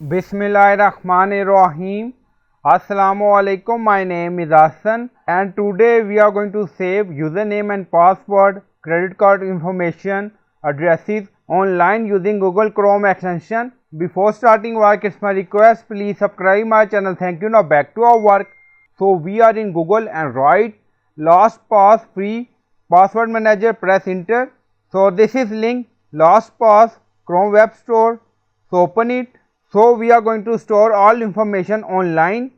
Bismillahirrahmanirrahim. Assalamu alaikum. My name is Hassan and today we are going to save username and password, credit card information, addresses online using Google Chrome extension. Before starting work, it's my request, please subscribe my channel. Thank you. Now back to our work. So we are in Google and write LastPass free password manager, press enter. So this is link LastPass Chrome web store. So open it. So we are going to store all information online.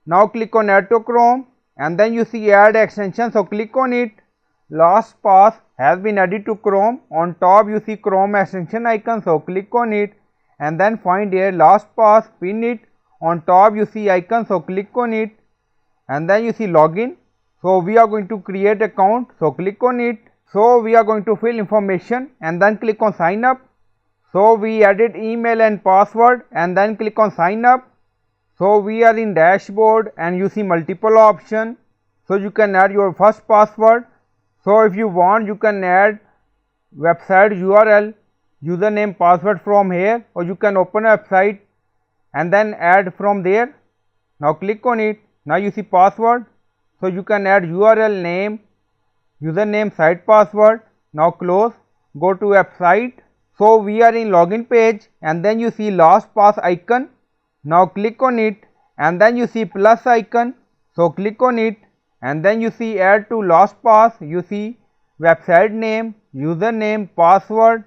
Now click on add to Chrome and then you see add extension. So click on it. LastPass has been added to Chrome. On top you see Chrome extension icon. So click on it and then find here LastPass, pin it. On top you see icon. So click on it and then you see login. So we are going to create account. So click on it. So we are going to fill information and then click on sign up. So we added email and password and then click on sign up. So we are in dashboard and you see multiple options. So you can add your first password. So if you want you can add website URL, username, password from here, or you can open a website and then add from there. Now click on it. Now you see password. So you can add URL, name, username, site password. Now close, go to website. So we are in login page and then you see LastPass icon. Now click on it and then you see plus icon. So click on it and then you see add to LastPass. You see website name, username, password,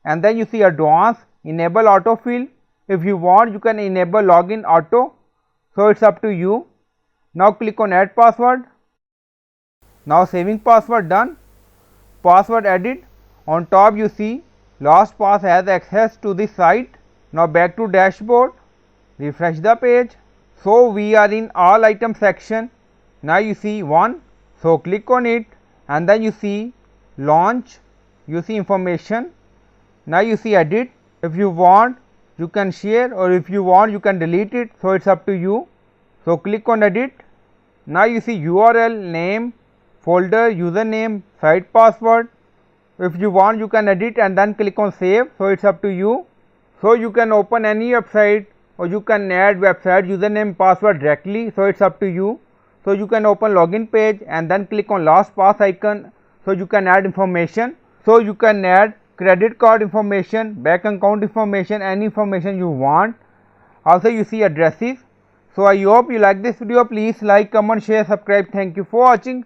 and then you see advanced, enable autofill. If you want you can enable login auto. So it's up to you. Now click on add password. Now saving password done. Password added. On top you see LastPass has access to this site. Now back to dashboard, refresh the page. So we are in all item section. Now you see one. So click on it and then you see launch. You see information. Now you see edit. If you want you can share or if you want you can delete it. So it's up to you. So click on edit. Now you see URL, name, folder, username, site password. If you want you can edit and then click on save. So it's up to you. So you can open any website or you can add website username password directly. So it's up to you. So you can open login page and then click on LastPass icon. So you can add information. So you can add credit card information, bank account information, any information you want. Also you see addresses. So I hope you like this video. Please like, comment, share, subscribe. Thank you for watching.